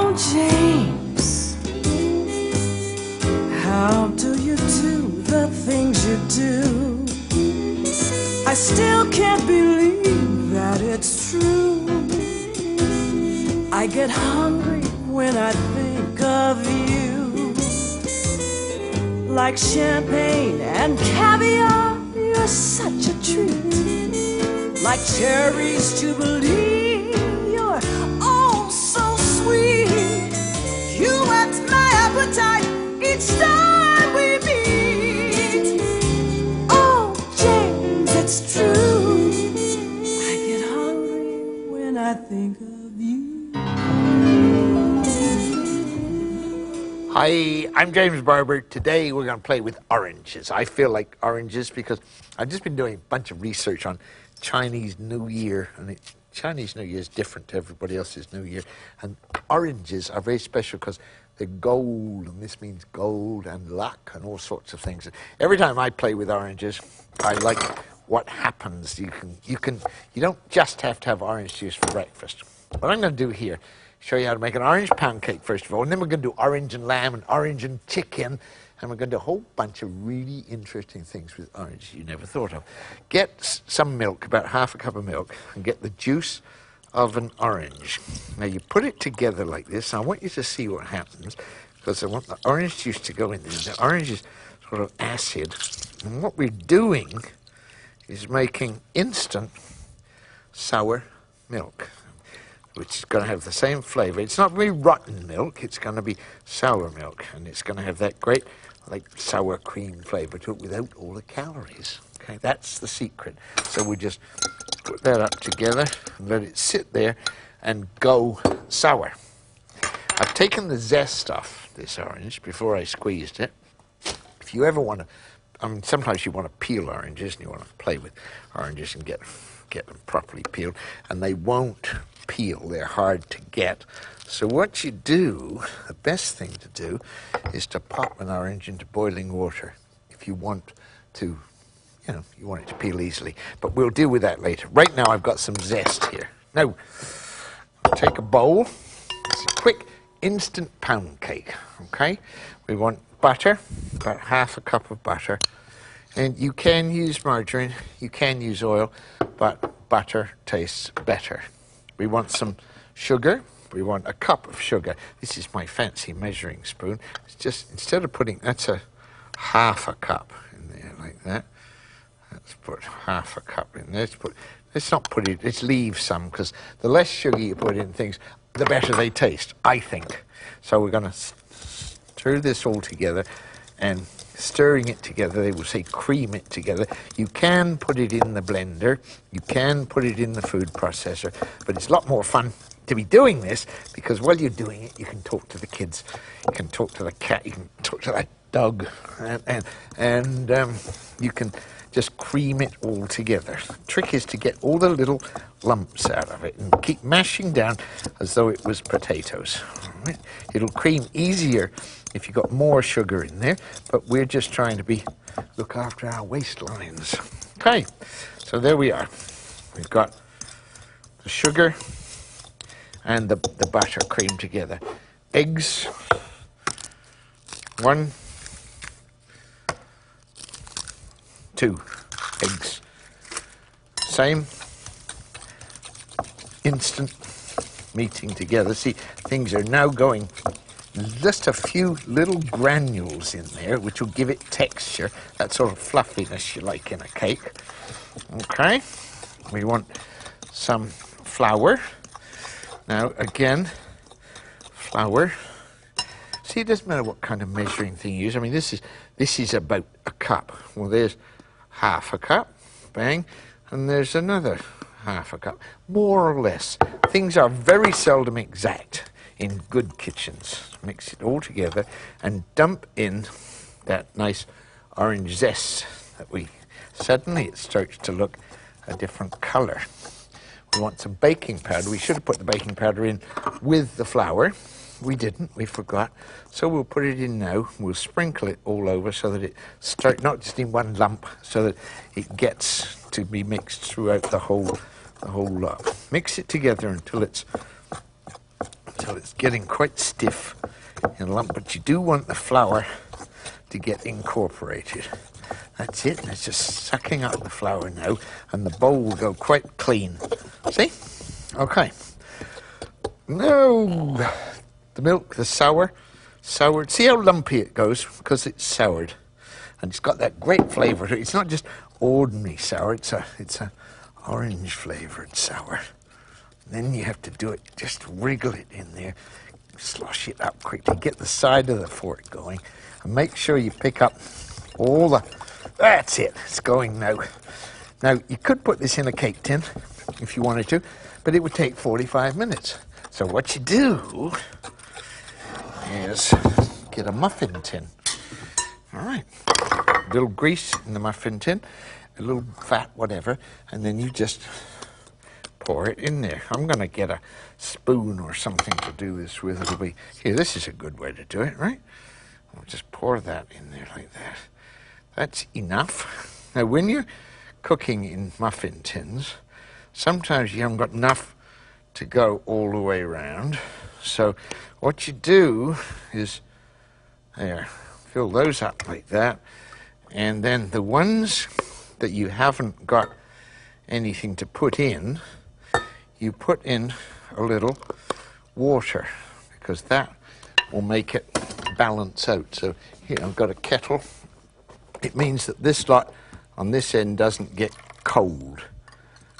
Oh, James, how do you do the things you do? I still can't believe that it's true. I get hungry when I think of you. Like champagne and caviar, you're such a treat. Like cherries to believe, you're oh so sweet. You whet my appetite each time we meet. Oh, James, it's true. I get hungry when I think of you. Hi, I'm James Barber. Today we're going to play with oranges. I feel like oranges because I've just been doing a bunch of research on Chinese New Year, and Chinese New Year is different to everybody else's New Year, and oranges are very special because they're gold, and this means gold and luck and all sorts of things. Every time I play with oranges, I like what happens. You don't just have to have orange juice for breakfast. What I'm going to do here, show you how to make an orange pound cake first of all, and then we're going to do orange and lamb and orange and chicken, and we're going to do a whole bunch of really interesting things with orange you never thought of. Get some milk, about half a cup of milk, and get the juice of an orange. Now you put it together like this. I want you to see what happens, because I want the orange juice to go in there. The orange is sort of acid, and what we're doing is making instant sour milk, which is going to have the same flavor. It's not really rotten milk, it's going to be sour milk, and it's going to have that great like sour cream flavor to it without all the calories. Okay, that's the secret. So we just put that up together and let it sit there and go sour. I've taken the zest off this orange before I squeezed it. If you ever want to, I mean, sometimes you want to peel oranges and you want to play with oranges and get them properly peeled, and they won't peel, they're hard to get. So what you do, the best thing to do, is to pop an orange into boiling water if you want to, you want it to peel easily. But we'll deal with that later. Right now I've got some zest here. Now, take a bowl. It's a quick instant pound cake, okay? We want butter, about half a cup of butter. And you can use margarine, you can use oil, but butter tastes better. We want some sugar. We want a cup of sugar. This is my fancy measuring spoon. It's just, instead of putting, that's a half a cup in there like that. Let's put half a cup in there. Let's not put it, let's leave some, because the less sugar you put in things, the better they taste, I think. So we're going to stir this all together, and stirring it together, they will say cream it together. You can put it in the blender, you can put it in the food processor, but it's a lot more fun to be doing this, because while you're doing it, you can talk to the kids, you can talk to the cat, you can talk to that dog, and you can just cream it all together. The trick is to get all the little lumps out of it and keep mashing down as though it was potatoes. Right? It'll cream easier if you've got more sugar in there, but we're just trying to look after our waistlines. Okay, so there we are. We've got the sugar and the butter creamed together. Eggs, 1, 2 eggs. Same, instant meeting together. See, things are now going, just a few little granules in there, which will give it texture, that sort of fluffiness you like in a cake. Okay, we want some flour. Now again, flour. See, it doesn't matter what kind of measuring thing you use. I mean, this is about a cup. Well, there's half a cup, bang, and there's another half a cup, more or less. Things are very seldom exact in good kitchens. Mix it all together and dump in that nice orange zest that suddenly it starts to look a different color. We want some baking powder. We should have put the baking powder in with the flour. We didn't, we forgot. So we'll put it in now. We'll sprinkle it all over so that it starts, not just in one lump, so that it gets to be mixed throughout the whole lot. Mix it together until until it's getting quite stiff in a lump, but you do want the flour to get incorporated. That's it, and it's just sucking up the flour now, and the bowl will go quite clean. See? Okay. Now, the milk, the soured. See how lumpy it goes? Because it's soured. And it's got that great flavour. It's not just ordinary sour, it's a orange flavoured sour. Then you have to do it, just wriggle it in there, slosh it up quickly, get the side of the fork going, and make sure you pick up all the, that's it, it's going now. Now, you could put this in a cake tin if you wanted to, but it would take 45 minutes. So what you do is get a muffin tin. All right, a little grease in the muffin tin, a little fat, whatever, and then you just pour it in there. I'm going to get a spoon or something to do this with. It'll be, here, this is a good way to do it, right? I'll just pour that in there like that. That's enough. Now, when you're cooking in muffin tins, sometimes you haven't got enough to go all the way around. So what you do is, there, fill those up like that, and then the ones that you haven't got anything to put in, you put in a little water, because that will make it balance out. So here I've got a kettle. It means that this lot on this end doesn't get cold,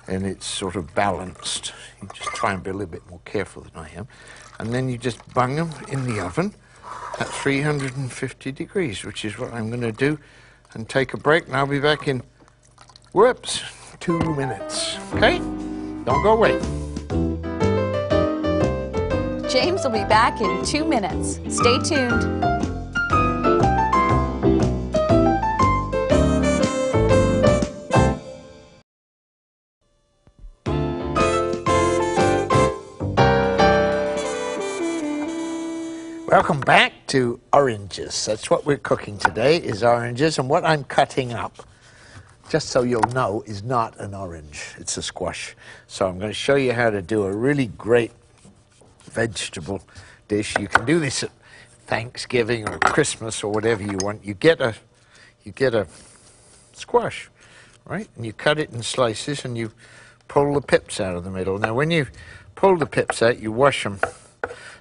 and it's sort of balanced. You just try and be a little bit more careful than I am. And then you just bung them in the oven at 350 degrees, which is what I'm going to do, and take a break, and I'll be back in, whoops, 2 minutes. Okay? Don't go away. James will be back in 2 minutes. Stay tuned. Welcome back to oranges. That's what we're cooking today, is oranges, and what I'm cutting up, just so you'll know, is not an orange. It's a squash. So I'm going to show you how to do a really great vegetable dish. You can do this at Thanksgiving or Christmas or whatever you want. You get a squash, right? And you cut it in slices and you pull the pips out of the middle. Now, when you pull the pips out, you wash them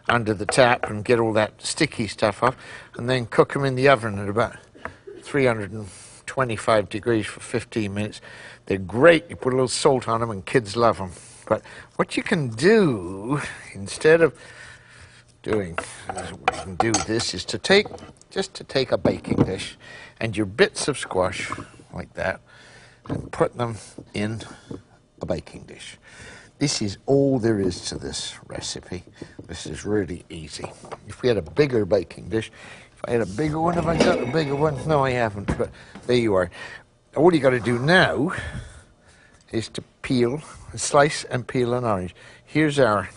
under the tap and get all that sticky stuff off, and then cook them in the oven at about 325 degrees for 15 minutes. They're great. You put a little salt on them and kids love them. But what you can do, instead of doing, what you can do this, is to take a baking dish and your bits of squash, like that, and put them in a baking dish. This is all there is to this recipe. This is really easy. If we had a bigger baking dish, if I had a bigger one, have I got a bigger one? No, I haven't, but there you are. All you got to do now is to peel, slice and peel an orange. Here's our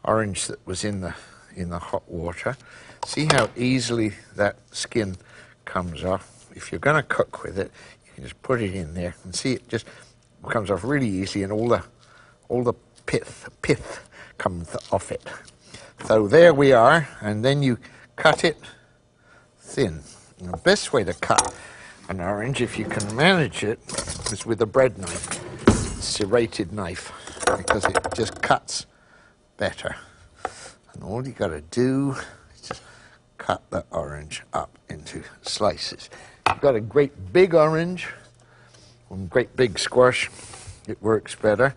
orange that was in the hot water. See how easily that skin comes off. If you're going to cook with it, you can just put it in there and see it just comes off really easy, and all the pith comes off it. So there we are, and then you cut it thin. And the best way to cut an orange, if you can manage it, is with a bread knife, serrated knife, because it just cuts better. And all you got to do is just cut the orange up into slices. If you've got a great big orange, one great big squash, it works better.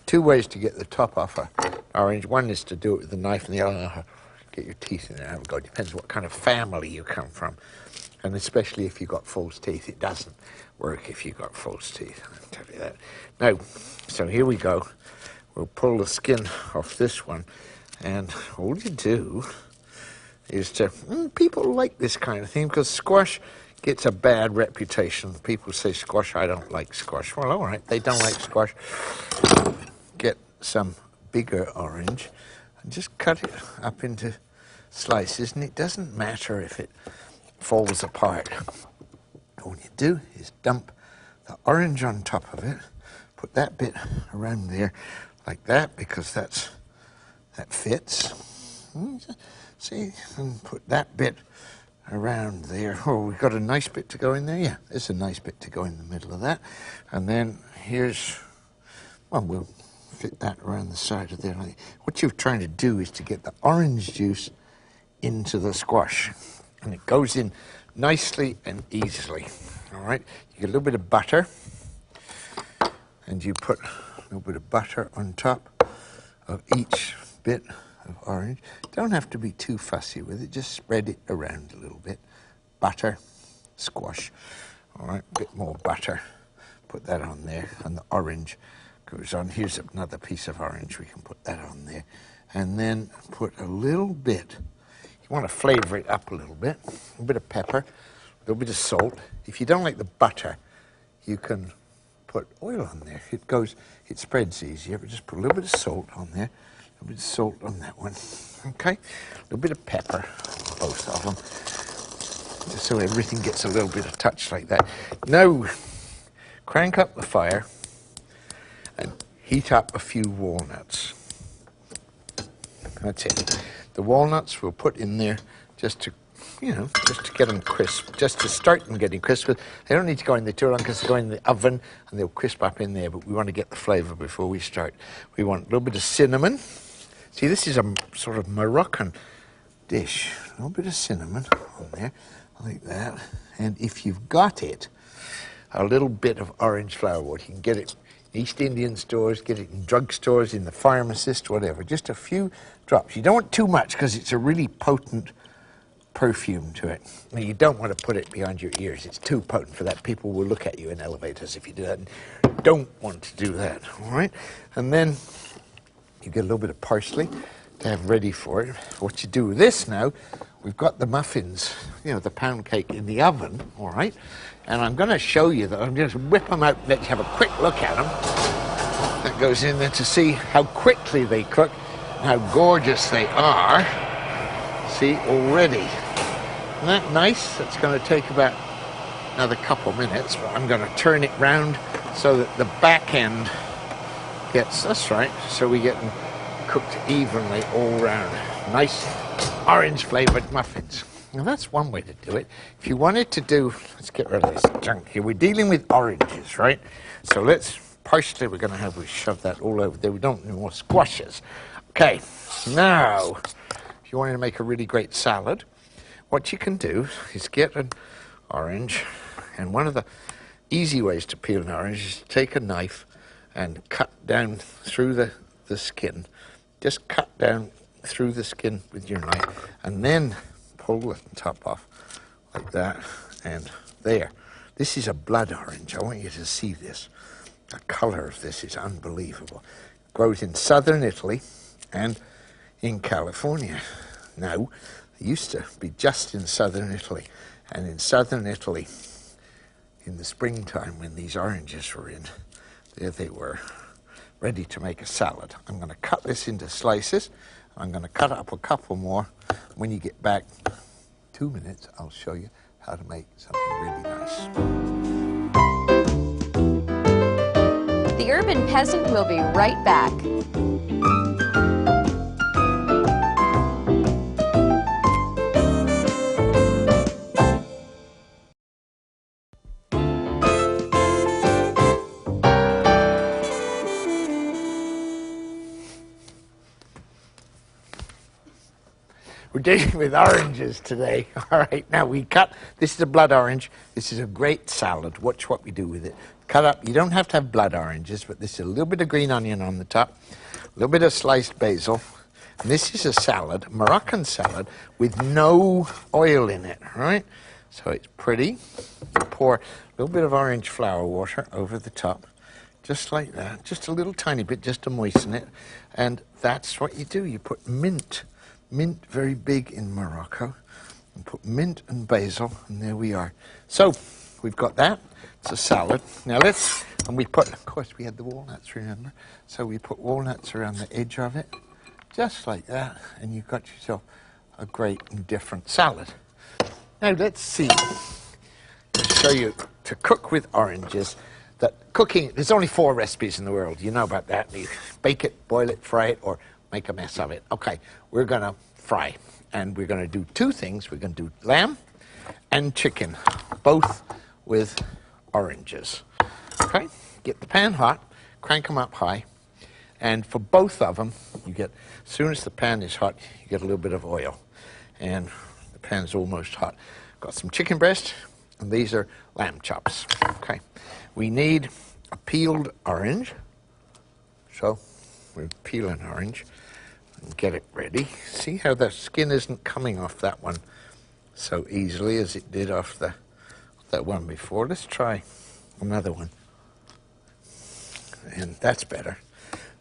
2 ways to get the top off an orange. One is to do it with a knife, and the other, get your teeth in there. It depends what kind of family you come from. And especially if you've got false teeth. It doesn't work if you've got false teeth, I'll tell you that. Now, so here we go. We'll pull the skin off this one, and all you do is to, people like this kind of thing, because squash gets a bad reputation. People say squash, I don't like squash. Well, all right, they don't like squash. Get some bigger orange and just cut it up into slices, and it doesn't matter if it falls apart. All you do is dump the orange on top of it, put that bit around there like that, because that's that fits. See, and put that bit around there. Oh, we've got a nice bit to go in there. Yeah, there's a nice bit to go in the middle of that. And then here's, well, we'll fit that around the side of there. What you're trying to do is to get the orange juice into the squash. And it goes in nicely and easily. All right, you get a little bit of butter. And you put a little bit of butter on top of each bit of orange. Don't have to be too fussy with it, just spread it around a little bit. Butter, squash. All right, a bit more butter. Put that on there, and the orange goes on. Here's another piece of orange, we can put that on there. And then put a little bit, you want to flavor it up a little bit of pepper, a little bit of salt. If you don't like the butter, you can put oil on there. It spreads easier, but just put a little bit of salt on there, a little bit of salt on that one. Okay, a little bit of pepper, both of them, just so everything gets a little bit of touch like that. Now, crank up the fire and heat up a few walnuts. That's it. The walnuts we'll put in there just to get them crisp, just to start them getting crisp. They don't need to go in there too long because they go in the oven and they'll crisp up in there, but we want to get the flavor before we start. We want a little bit of cinnamon. See, this is a sort of Moroccan dish. A little bit of cinnamon on there, like that. And if you've got it, a little bit of orange flower water. You can get it in East Indian stores, get it in drugstores, in the pharmacist, whatever. Just a few drops. You don't want too much because it's a really potent perfume to it. Now, you don't want to put it behind your ears. It's too potent for that. People will look at you in elevators if you do that. And don't want to do that, all right? And then you get a little bit of parsley to have ready for it. What you do with this now, we've got the muffins, the pound cake in the oven, all right? And I'm going to show you that. I'm going to whip them out and let you have a quick look at them. That goes in there to see how quickly they cook, how gorgeous they are. See, already. Isn't that nice? That's going to take about another couple minutes, but I'm going to turn it round so that the back end gets, that's right, so we get them cooked evenly all round. Nice orange flavoured muffins. Now that's one way to do it. If you wanted to do, let's get rid of this junk here. We're dealing with oranges, right? So parsley we're going to have, we shove that all over there. We don't need more squashes. Okay, now, if you wanted to make a really great salad, what you can do is get an orange, and one of the easy ways to peel an orange is to take a knife and cut down through the skin. Just cut down through the skin with your knife, and then pull the top off like that, and there. This is a blood orange. I want you to see this. The color of this is unbelievable. It grows in southern Italy and in California. Now, it used to be just in southern Italy, and in southern Italy, in the springtime when these oranges were in, there they were, ready to make a salad. I'm going to cut this into slices. I'm going to cut up a couple more. When you get back, 2 minutes, I'll show you how to make something really nice. The Urban Peasant will be right back. We're dealing with oranges today. All right, now this is a blood orange. This is a great salad. Watch what we do with it. Cut up, you don't have to have blood oranges, but this is a little bit of green onion on the top, a little bit of sliced basil. And this is a salad, Moroccan salad, with no oil in it, all right? So it's pretty. You pour a little bit of orange flower water over the top, just like that, just a little tiny bit, just to moisten it. And that's what you do. You put mint very big in Morocco, and put mint and basil, and there we are. So we've got that. It's a salad. Now of course we had the walnuts, remember? So we put walnuts around the edge of it, just like that, and you've got yourself a great and different salad. Now let's see. I'll show you to cook with oranges. There's only 4 recipes in the world. You know about that. You bake it, boil it, fry it, or make a mess of it. Okay, we're going to fry. And we're going to do two things. We're going to do lamb and chicken, both with oranges. Okay, get the pan hot, crank them up high. And for both of them, you get, as soon as the pan is hot, you get a little bit of oil. And the pan's almost hot. Got some chicken breast, and these are lamb chops. Okay, we need a peeled orange. So we'll peel an orange and get it ready. See how the skin isn't coming off that one so easily as it did off that one before. Let's try another one. And that's better.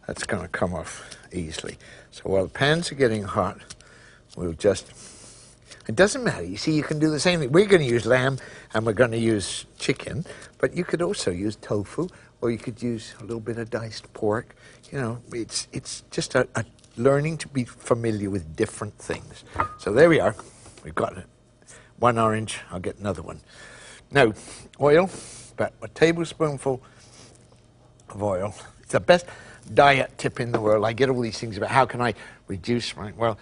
That's going to come off easily. So while the pans are getting hot, we'll just, it doesn't matter. You see, you can do the same thing. We're going to use lamb and we're going to use chicken, but you could also use tofu, or you could use a little bit of diced pork. You know, it's just a learning to be familiar with different things. So there we are. We've got one orange. I'll get another one. Now, oil, about a tablespoonful of oil. It's the best diet tip in the world. I get all these things about how can I reduce my, well,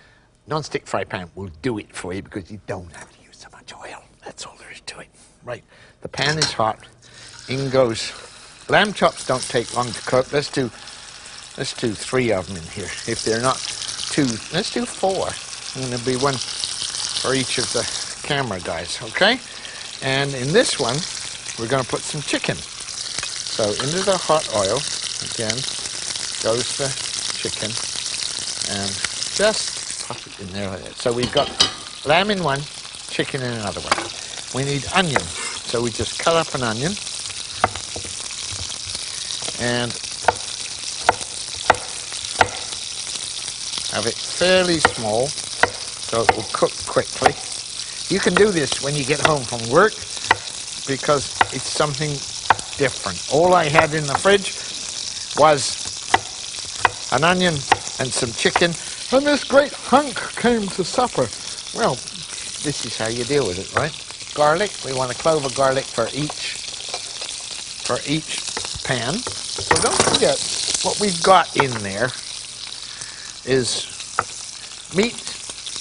non-stick fry pan will do it for you because you don't have to use so much oil. That's all there is to it. Right, the pan is hot. In goes, lamb chops don't take long to cook. Let's do 3 of them in here. If they're not 2, let's do 4. And there'll be one for each of the camera guys, okay? And in this one, we're going to put some chicken. So into the hot oil, again, goes the chicken, and just pop it in there like that. So we've got lamb in one, chicken in another one. We need onion, so we just cut up an onion, and have it fairly small so it will cook quickly. You can do this when you get home from work because it's something different. All I had in the fridge was an onion and some chicken, and this great hunk came to supper. Well, this is how you deal with it, right? Garlic, we want a clove of garlic for each pan. So don't forget, what we've got in there is meat,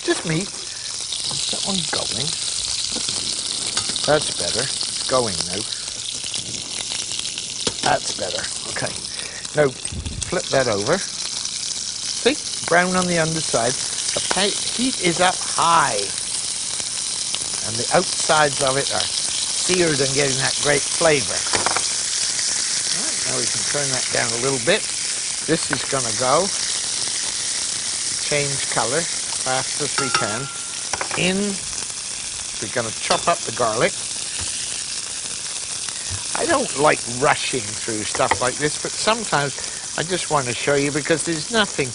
just meat. Is that one going? That's better. It's going now. That's better. Okay. Now, flip that over. See? Brown on the underside. The heat is up high. And the outsides of it are seared and getting that great flavor. All right, now we can turn that down a little bit. This is going to go. Change color fast as we can. We're going to chop up the garlic. I don't like rushing through stuff like this, but sometimes I just want to show you because there's nothing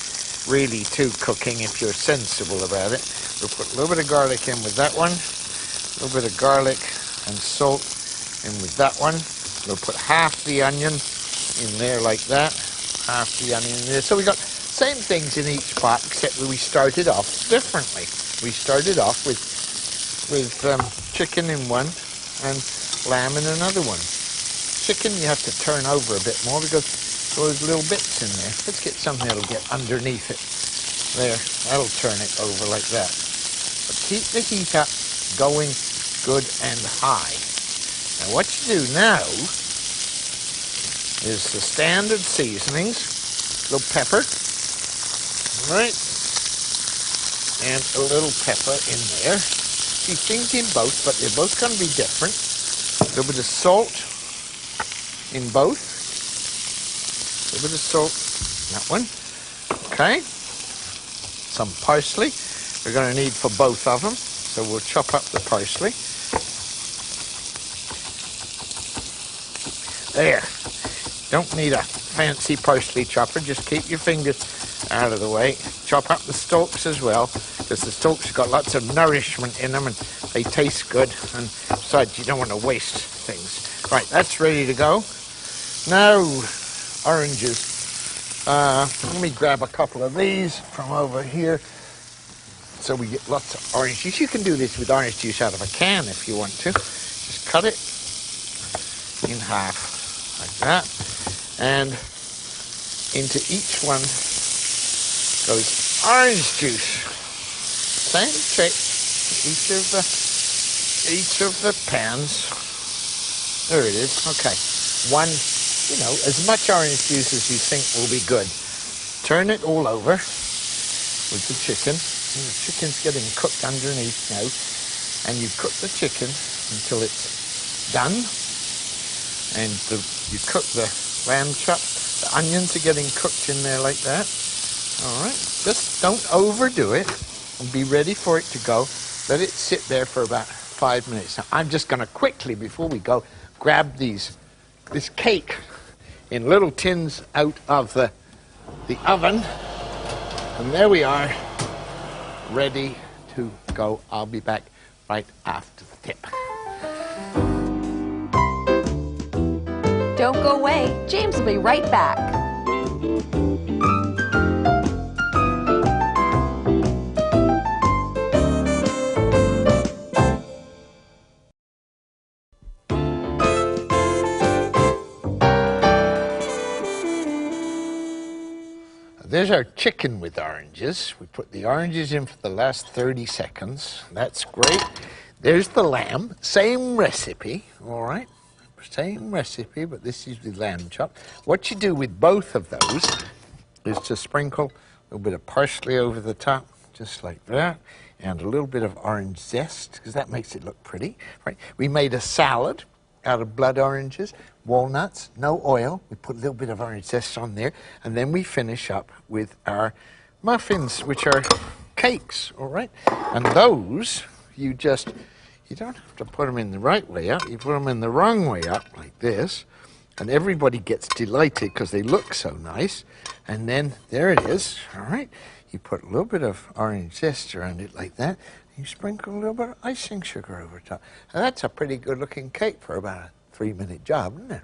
really to cooking if you're sensible about it. We'll put a little bit of garlic in with that one, a little bit of garlic and salt in with that one. We'll put half the onion in there like that, half the onion in there. So we got same things in each pot, except we started off differently. We started off with chicken in one and lamb in another one. Chicken you have to turn over a bit more because there's little bits in there. Let's get something that'll get underneath it. There, that'll turn it over like that. But keep the heat up, going good and high. Now what you do now is the standard seasonings, a little pepper, right, and a little pepper in there. See, things in both, but they're both going to be different. A little bit of salt in both. A little bit of salt in that one. Okay. Some parsley we're going to need for both of them. So we'll chop up the parsley. There. Don't need a fancy parsley chopper. Just keep your fingers out of the way. Chop up the stalks as well, because the stalks have got lots of nourishment in them and they taste good. And besides, you don't want to waste things. Right, that's ready to go. Now, oranges. Let me grab a couple of these from over here so we get lots of orange juice. You can do this with orange juice out of a can if you want to. Just cut it in half like that. And into each one goes orange juice. Same trick. Each of the pans. There it is. Okay. One, as much orange juice as you think will be good. Turn it all over with the chicken. And the chicken's getting cooked underneath now. And you cook the chicken until it's done. And you cook the lamb chops. The onions are getting cooked in there like that. All right. Just don't overdo it. And be ready for it to go. Let it sit there for about 5 minutes. Now, I'm just going to quickly, before we go, grab this cake in little tins out of the oven. And there we are, ready to go. I'll be back right after the tip. Don't go away. James will be right back. There's our chicken with oranges. We put the oranges in for the last 30 seconds. That's great. There's the lamb. Same recipe, all right? Same recipe, but this is the lamb chop. What you do with both of those is to sprinkle a little bit of parsley over the top, just like that, and a little bit of orange zest, because that makes it look pretty, right? We made a salad out of blood oranges, walnuts, no oil. We put a little bit of orange zest on there, and then we finish up with our muffins, which are cakes, all right? And those, you don't have to put them in the right way up. You put them in the wrong way up, like this, and everybody gets delighted because they look so nice. And then there it is, all right? You put a little bit of orange zest around it like that. You sprinkle a little bit of icing sugar over top. And that's a pretty good looking cake for about a 3-minute job, isn't it?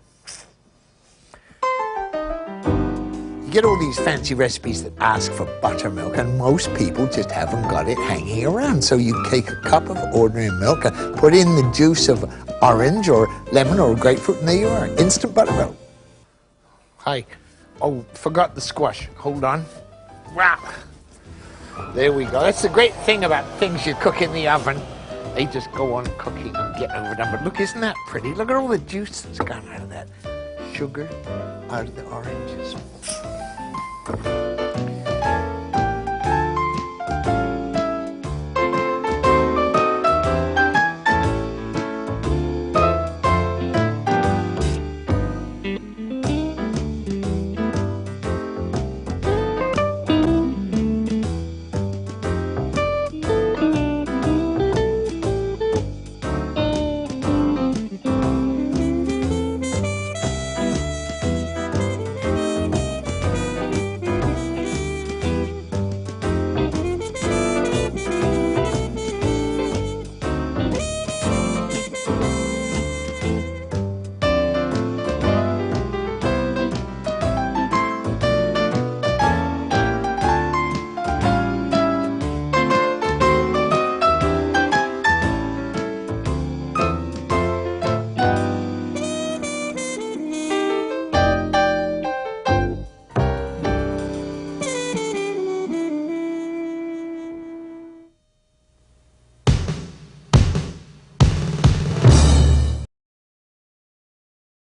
You get all these fancy recipes that ask for buttermilk, and most people just haven't got it hanging around. So you take a cup of ordinary milk and put in the juice of orange or lemon or grapefruit, and there you are, instant buttermilk. Hi. Oh, forgot the squash. Hold on. Wow. There we go. That's the great thing about things you cook in the oven. They just go on cooking and get overdone. But look, isn't that pretty? Look at all the juice that's gone out of that sugar, out of the oranges.